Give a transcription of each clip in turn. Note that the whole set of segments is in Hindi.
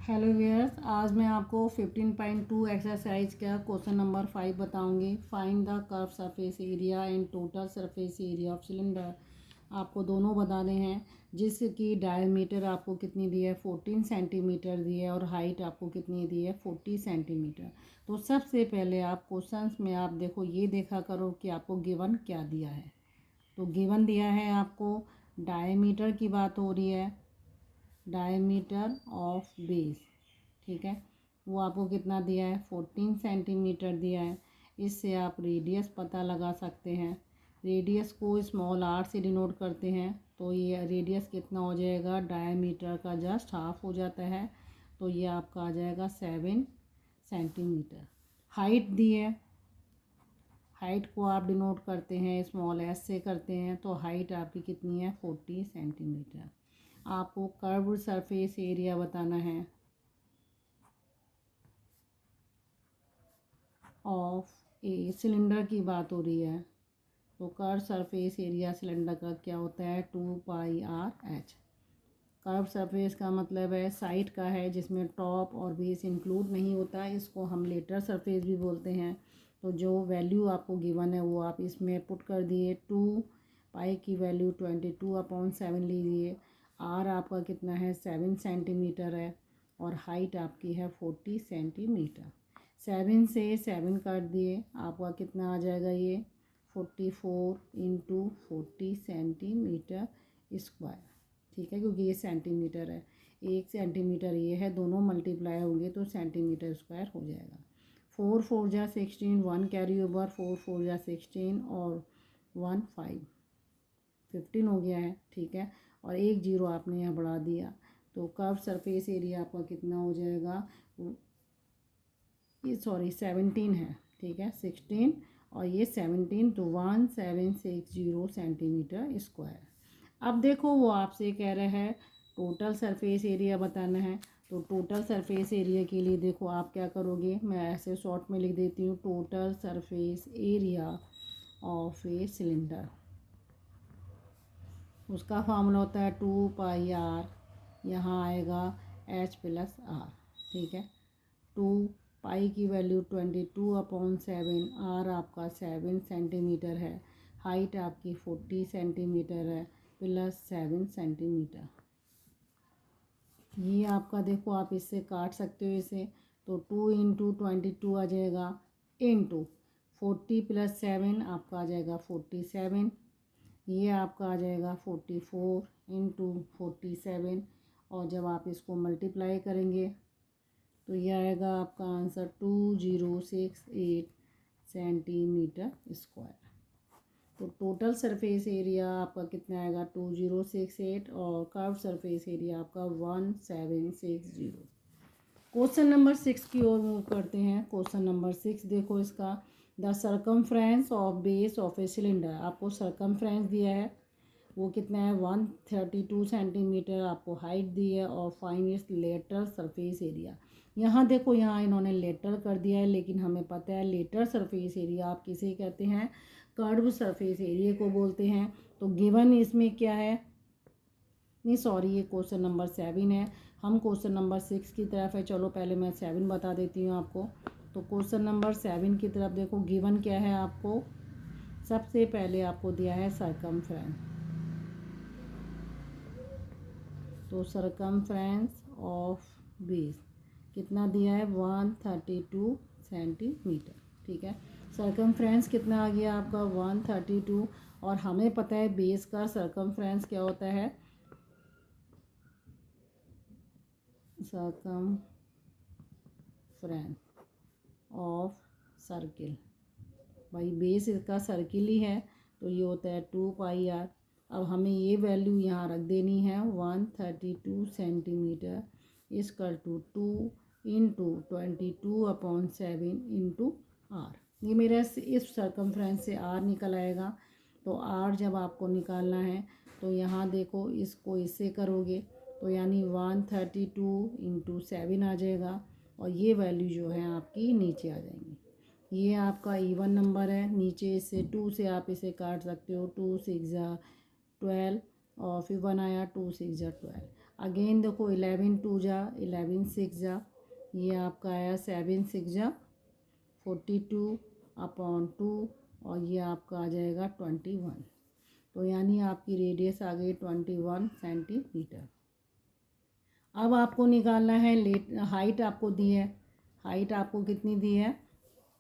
हेलो व्यूअर्स, आज मैं आपको 15.2 एक्सरसाइज का क्वेश्चन नंबर 5 बताऊंगी। Find the curve surface area and total surface area of cylinder. आपको दोनों बताने हैं, जिसकी डायमीटर आपको कितनी दी है 14 सेंटीमीटर दी है और हाइट आपको कितनी दी है 40 सेंटीमीटर। तो सबसे पहले आप क्वेश्चंस में आप देखो, ये देखा करो कि आपको गिवन क्या दिया है। तो गिवन दिया है आपको डायमीटर की बात हो रही है, डायमीटर ऑफ बेस, ठीक है। वो आपको कितना दिया है 14 सेंटीमीटर दिया है। इससे आप रेडियस पता लगा सकते हैं। रेडियस को स्मॉल आर से डिनोट करते हैं, तो ये रेडियस कितना हो जाएगा, डायमीटर का जस्ट हाफ हो जाता है, तो ये आपका आ जाएगा 7 सेंटीमीटर। हाइट दी है, हाइट को आप डिनोट करते हैं स्मॉल एस से करते हैं, तो हाइट आपकी कितनी है 40 सेंटीमीटर। आपको कर्व सरफेस एरिया बताना है ऑफ ए सिलेंडर की बात हो रही है, तो कर्व सरफेस एरिया सिलेंडर का क्या होता है 2πr/h। कर्व सरफेस का मतलब है साइड का है, जिसमें टॉप और बेस इंक्लूड नहीं होता, इसको हम लेटर सरफेस भी बोलते हैं। तो जो वैल्यू आपको गिवन है वो आप इसमें पुट कर दिए। 2π की वैल्यू 22/7 लीजिए। आर आपका कितना है 7 सेंटीमीटर है और हाइट आपकी है 40 सेंटीमीटर। 7 से 7 काट दिए, आपका कितना आ जाएगा ये 44 × 40 सेंटीमीटर स्क्वायर, ठीक है, क्योंकि ये सेंटीमीटर है। 1 सेंटीमीटर ये है, दोनों मल्टीप्लाई होंगे तो सेंटीमीटर स्क्वायर हो जाएगा। 4 4 जा 16, 1 कैरी ओवर, 4 4 जा 16 और 1 15 हो गया है, ठीक है। और 1 0 आपने यहाँ बढ़ा दिया, तो कर्व सरफेस एरिया आपका कितना हो जाएगा, ये 17 है, ठीक है, 16 और ये 17, तो 1760 सेंटीमीटर स्क्वायर। अब देखो, वो आपसे कह रहा है टोटल सरफेस एरिया बताना है। तो टोटल सरफेस एरिया के लिए देखो आप क्या करोगे, मैं ऐसे शॉर्ट में लिख देती हूँ, total surface area of a cylinder. उसका फॉर्मूला होता है 2πr, यहाँ आएगा h+r, ठीक है। 2π की वैल्यू 22/7, r आपका 7 सेंटीमीटर है, हाइट आपकी 40 सेंटीमीटर है, +7 सेंटीमीटर। ये आपका देखो, आप इससे काट सकते हो इसे, तो 2 × 22 आ जाएगा, इंटू 40 + 7 आपका आ जाएगा 47, ये आपका आ जाएगा 44 × 47, और जब आप इसको मल्टीप्लाई करेंगे तो ये आएगा आपका आंसर 2068 सेंटीमीटर स्क्वायर। तो टोटल सरफेस एरिया आपका कितना आएगा 2068 और कर्व सरफेस एरिया आपका 1760। क्वेश्चन नंबर 6 की ओर मूव करते हैं। क्वेश्चन नंबर 6 देखो इसका, the circumference of base of a cylinder. आपको सर्कमफ्रेंस दिया है, वो कितना है 132 सेंटीमीटर, आपको हाइट दी है, और find its lateral surface area. यहाँ देखो, यहाँ इन्होंने लेटर कर दिया है, लेकिन हमें पता है लेटर सरफेस एरिया आप किसे कहते हैं, कर्व सरफेस एरिया को बोलते हैं। तो गिवन इसमें क्या है, नहीं सॉरी, ये क्वेश्चन नंबर 7 है, हम क्वेश्चन नंबर 6 की तरफ है। चलो पहले मैं 7 बता देती हूँ आपको। तो क्वेश्चन नंबर 7 की तरफ देखो, गिवन क्या है आपको, सबसे पहले आपको दिया है सर्कमफ्रेंस। तो सर्कमफ्रेंस ऑफ बेस कितना दिया है 132 सेंटीमीटर, ठीक है। सर्कमफ्रेंस कितना आ गया आपका 132, और हमें पता है बेस का सर्कमफ्रेंस क्या होता है, सर्कमफ्रेंस ऑफ सर्किल, भाई बेस इसका सर्किल ही है, तो ये होता है 2πr। अब हमें ये वैल्यू यहाँ रख देनी है 132 सेंटीमीटर इक्वल टू 2 × 22/7 × r। ये मेरा इस सर्कमफ्रेंस से r निकल आएगा। तो r जब आपको निकालना है तो यहाँ देखो, इसको इससे करोगे तो यानी 132 × 7 आ जाएगा, और ये वैल्यू जो है आपकी नीचे आ जाएंगी। ये आपका इवन नंबर है, नीचे से 2 से आप इसे काट सकते हो, 2 6 12 और फिर 1 आया, 2 6 12। अगेन देखो 11 टू जा 11 सिक्स जा, ये आपका आया 7 सिक्स जा 42 अपॉन 2 और ये आपका आ जाएगा 21। तो यानी आपकी रेडियस आ गई 21 सेंटीमीटर। अब आपको निकालना है हाइट आपको दी है। हाइट आपको कितनी दी है,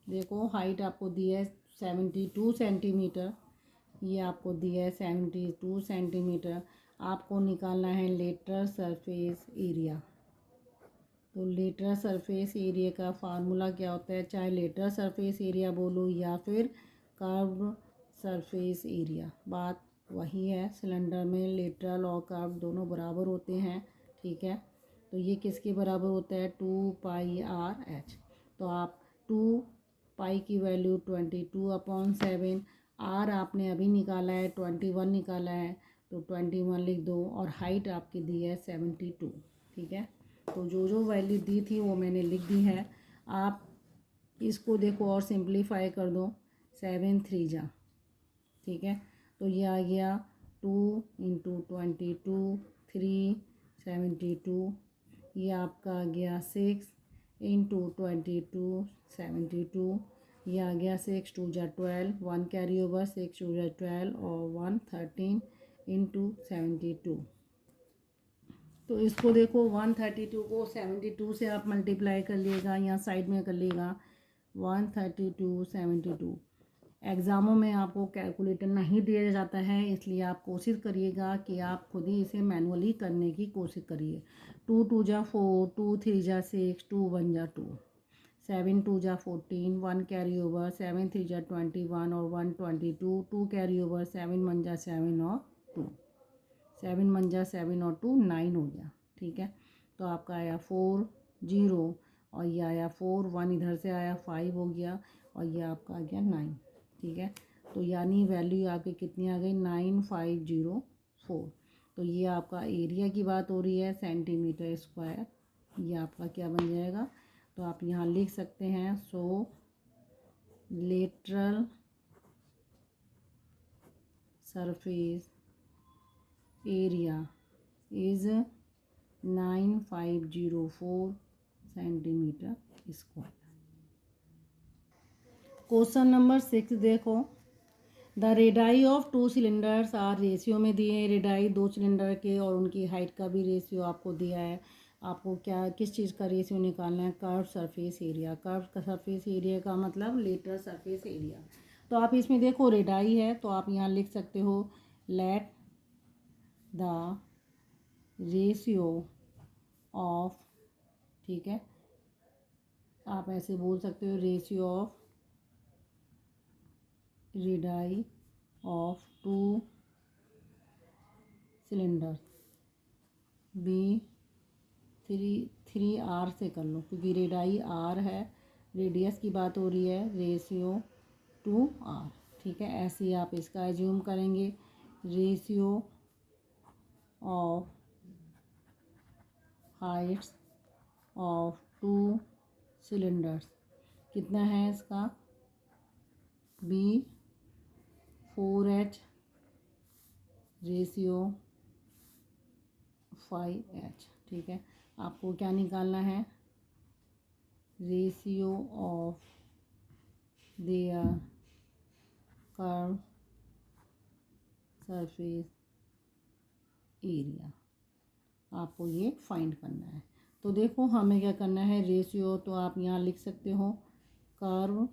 देखो हाइट आपको दी है 72 सेंटीमीटर, ये आपको दिया है 72 सेंटीमीटर। आपको निकालना है लेटरल सरफेस एरिया। तो लेटरल सरफेस एरिया का फार्मूला क्या होता है, चाहे लेटरल सरफेस एरिया बोलो या फिर कर्व सरफेस एरिया, बात वही है। सिलेंडर में लेटरल और कर्व दोनों बराबर होते हैं, ठीक है। तो ये किसके बराबर होता है, 2πr/h। तो आप 2 की वैल्यू 22/7, आर आपने अभी निकाला है 21 निकाला है, तो 21 लिख दो और हाइट आपकी दी है 72, ठीक है। तो जो वैल्यू दी थी वो मैंने लिख दी है। आप इसको देखो और सिंप्लीफाई कर दो, 7 3 जा, ठीक है। तो ये आ गया 2 × 22 3 72, ये आपका आ गया 6 × 22 72, ये आ गया 6 2 जा 12, 1 कैरी ओवर 6 2 जा 12 और 1 13 × 72। तो इसको देखो 132 को 72 से आप मल्टीप्लाई कर लिएगा, यहाँ साइड में कर लिएगा 132 72। एग्ज़ामों में आपको कैलकुलेटर नहीं दिया जाता है, इसलिए आप कोशिश करिएगा कि आप खुद ही इसे मैनुअली करने की कोशिश करिए। 2 2 जा 4, 2 3 जा 6, 2 1 जा 2, 7 2 जा 14, 1 कैरी ओवर 7 3 जा 21 और 1 22, 2 कैरी ओवर 7 1 जा 7 और 2, 7 1 जा 7 और 2 9 हो गया, ठीक है। तो आपका आया 4 0 और ये आया 4 1 इधर से आया 5 हो गया और ये आपका आ गया 9, ठीक है। तो यानी वैल्यू आपकी कितनी आ गई 9504। तो ये आपका एरिया की बात हो रही है सेंटीमीटर स्क्वायर, ये आपका क्या बन जाएगा। तो आप यहाँ लिख सकते हैं, so lateral surface area is 9504 centimetre square. Question number 6 देखो, the radii of 2 cylinders are, ratio में दिए हैं रेडाई 2 सिलेंडर के और उनकी हाइट का भी रेशियो आपको दिया है। आपको क्या किस चीज़ का रेशियो निकालना है, कर्व सरफेस एरिया। कर्व का सरफेस एरिया का मतलब लेटरल सरफेस एरिया। तो आप इसमें देखो रेडाई है तो आप यहाँ लिख सकते हो लेट द रेशियो ऑफ, ठीक है, आप ऐसे बोल सकते हो ratio of radii of 2 cylinder B 3r से कर लो, क्योंकि रेडाई r है, रेडियस की बात हो रही है, रेशियो 2r, ठीक है। ऐसे ही आप इसका एज्यूम करेंगे, ratio of Heights of 2 cylinders कितना है इसका, बी 4h रेशियो 5h, ठीक है। आपको क्या निकालना है, ratio of their curve surface area, आपको ये फाइंड करना है। तो देखो हमें क्या करना है, रेशियो तो आप यहाँ लिख सकते हो curve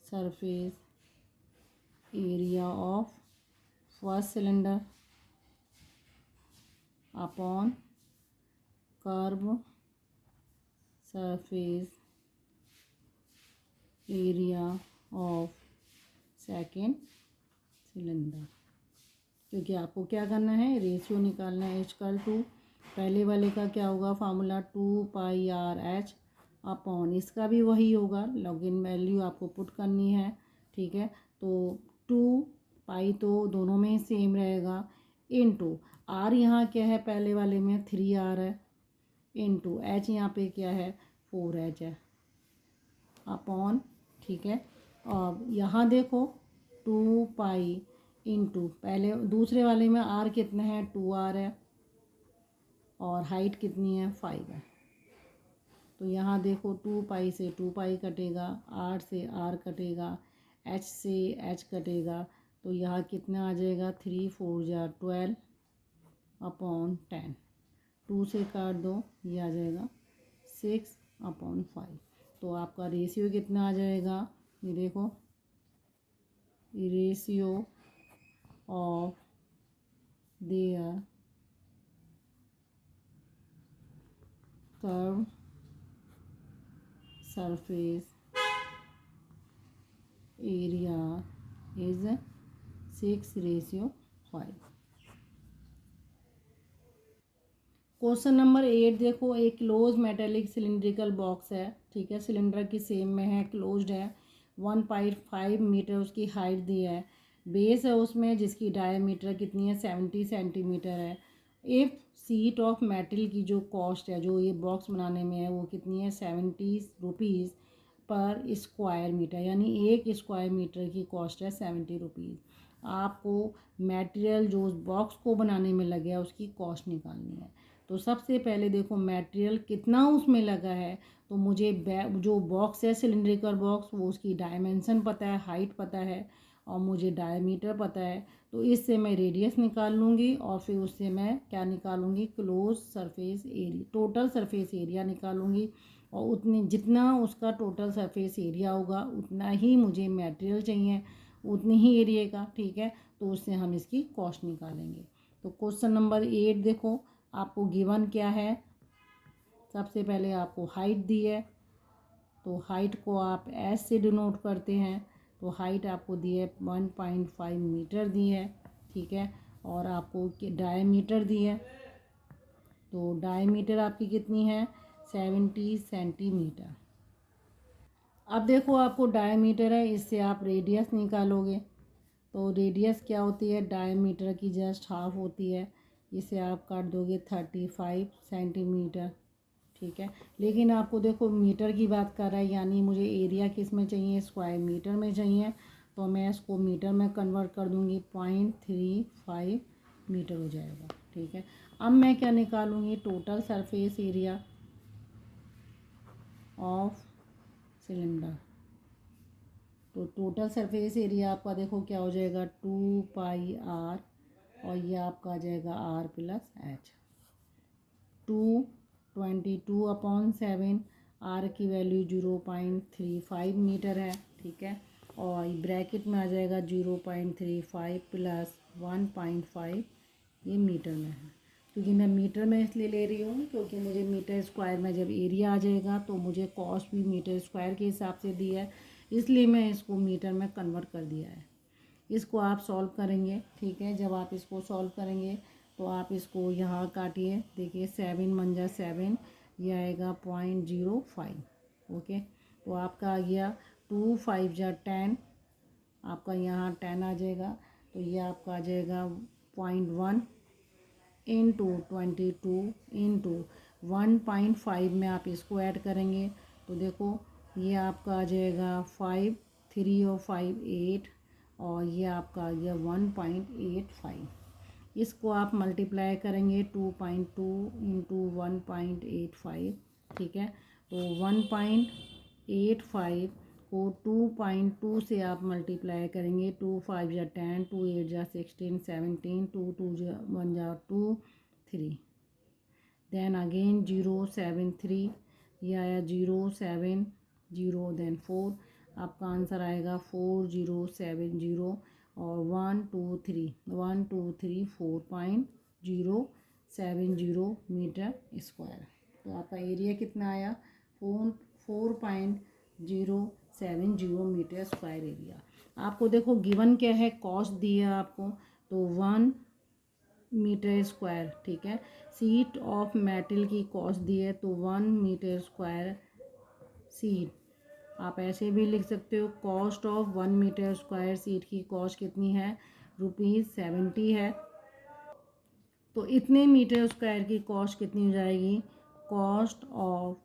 surface area of first cylinder upon curve surface area of second cylinder, क्योंकि आपको क्या करना है, रेशियो निकालना है। h/2 पहले वाले का क्या होगा फार्मूला 2πr/h अपॉन इसका भी वही होगा, लॉगिन वैल्यू आपको पुट करनी है, ठीक है। तो 2π तो दोनों में सेम रहेगा, इनटू r यहाँ क्या है, पहले वाले में 3r है, इनटू h यहाँ पे क्या है 4h है, अपॉन, ठीक है। और यहाँ देखो 2π इंटू, पहले दूसरे वाले में आर कितना है, 2r है, और हाइट कितनी है, 5 है। तो यहाँ देखो 2 पाई से 2 पाई कटेगा, आर से आर कटेगा, एच से एच कटेगा, तो यहाँ कितना आ जाएगा, 3 4 जा 12 अपॉन 10। 2 से काट दो, ये आ जाएगा 6 अपॉन 5। तो आपका रेशियो कितना आ जाएगा, ये देखो, ratio of their curve surface area is 6:5। Question number 8 देखो, एक क्लोज मेटेलिक सिलिंड्रिकल बॉक्स है, ठीक है, सिलेंडर की सेम में है, क्लोज्ड है, 1.5 मीटर उसकी हाइट दी है, बेस है उसमें जिसकी डायमीटर कितनी है, 70 सेंटीमीटर है। इफ़ सीट ऑफ मेटल की जो कॉस्ट है, जो ये बॉक्स बनाने में है, वो कितनी है, 70 रुपीज़ पर स्क्वायर मीटर, यानी एक स्क्वायर मीटर की कॉस्ट है 70 रुपीज़। आपको मटेरियल जो उस बॉक्स को बनाने में लगे उसकी कॉस्ट निकालनी है। तो सबसे पहले देखो मटेरियल कितना उसमें लगा है, तो मुझे जो बॉक्स है सिलिंड्रिकल बॉक्स, वो उसकी डायमेंशन पता है, हाइट पता है, और मुझे डायमीटर पता है। तो इससे मैं रेडियस निकाल लूँगी और फिर उससे मैं क्या निकालूंगी, close surface area, total surface area निकालूंगी। और उतनी जितना उसका टोटल सरफेस एरिया होगा उतना ही मुझे मटेरियल चाहिए, उतनी ही एरिया का, ठीक है। तो उससे हम इसकी कॉस्ट निकालेंगे। तो क्वेश्चन नंबर 8 देखो, आपको गिवन क्या है, सबसे पहले आपको हाइट दी है, तो हाइट को आप एस से डिनोट करते हैं, तो हाइट आपको दी है 1.5 मीटर दी है, ठीक है। और आपको डायमीटर दी है, तो डायमीटर आपकी कितनी है, 70 सेंटीमीटर। अब देखो आपको डायमीटर है, इससे आप रेडियस निकालोगे, तो रेडियस क्या होती है, डायमीटर की जस्ट हाफ होती है, इसे आप काट दोगे 35 सेंटीमीटर, ठीक है। लेकिन आपको देखो मीटर की बात कर रहा है, यानी मुझे एरिया किस में चाहिए, स्क्वायर मीटर में चाहिए, तो मैं इसको मीटर में कन्वर्ट कर दूँगी, 0.35 मीटर हो जाएगा, ठीक है। अब मैं क्या निकालूँगी, total surface area of cylinder. तो टोटल सरफेस एरिया आपका देखो क्या हो जाएगा, 2πr, और ये आपका आ जाएगा r प्लस एच, 222/7, r की वैल्यू 0.35 मीटर है, ठीक है। और ब्रैकेट में आ जाएगा 0.35 प्लस 1.5, ये मीटर में है, क्योंकि मैं मीटर में इसलिए ले रही हूँ क्योंकि मुझे मीटर स्क्वायर में जब एरिया आ जाएगा तो मुझे कॉस्ट भी मीटर स्क्वायर के हिसाब से दी है, इसलिए मैं इसको मीटर में कन्वर्ट कर दिया है। इसको आप सॉल्व करेंगे, ठीक है। जब आप इसको सॉल्व करेंगे तो आप इसको यहाँ काटिए, देखिए 7 मंजा 7, ये आएगा 0.05, ओके। तो आपका आ गया 2 5 जा 10, आपका यहाँ 10 आ जाएगा, तो ये आपका आ जाएगा 0.1 इंटू 22 इंटू 1.5 में आप इसको ऐड करेंगे, तो देखो ये आपका आ जाएगा 5 3 और 5 8, और ये आपका आ गया 1.85। इसको आप मल्टीप्लाई करेंगे 2.2 इंटू 1.85, ठीक है। तो 1.85 को 2.2 से आप मल्टीप्लाई करेंगे, 2 5 जा 10, 2 8 जा 16 17, 2 2 जा 1 जा 2 3, देन अगेन 0.73, ये आया 0.70, देन 4, आपका आंसर आएगा 4070, और 4.070 मीटर स्क्वायर। तो आपका एरिया कितना आया, 4.070 मीटर स्क्वायर एरिया। आपको देखो गिवन क्या है, कॉस्ट दी है आपको, तो 1 मीटर स्क्वायर, ठीक है। सीट ऑफ मेटल की कॉस्ट दी है, तो 1 मीटर स्क्वायर सीट, आप ऐसे भी लिख सकते हो, cost of 1 metre square sheet की कॉस्ट कितनी है, ₹70 है। तो इतने मीटर स्क्वायर की कॉस्ट कितनी हो जाएगी, कॉस्ट ऑफ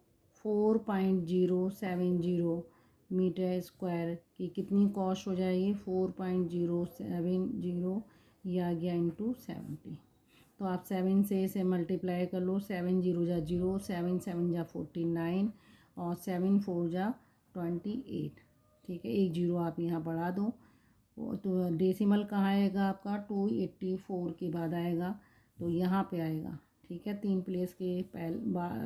4.070 मीटर स्क्वायर की कितनी कॉस्ट हो जाएगी 4.070, ये आ गया इंटू 70। तो आप 7 से इसे मल्टीप्लाई कर लो, 7 जीरो जा 0, 7 7 जा 49 और 7 4 जा 28। ठीक है, एक जीरो आप यहाँ बढ़ा दो। तो डेसिमल कहाँ आएगा आपका 284 के बाद आएगा, तो यहाँ पे आएगा। ठीक है, 3 प्लेस के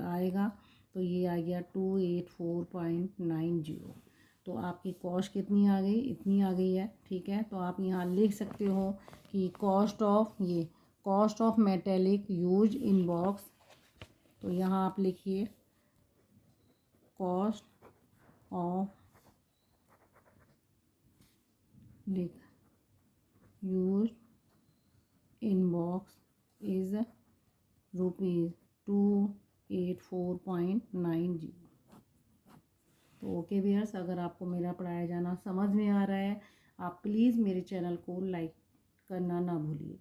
आएगा, तो ये आ गया 284.90। तो आपकी कॉस्ट कितनी आ गई, इतनी आ गई है। ठीक है, तो आप यहाँ लिख सकते हो कि cost of metallic use in box. तो यहाँ आप लिखिए cost of use in box is ₹284.90। तो ओके व्यूअर्स, अगर आपको मेरा पढ़ाया जाना समझ में आ रहा है, आप प्लीज़ मेरे चैनल को लाइक करना ना भूलिए।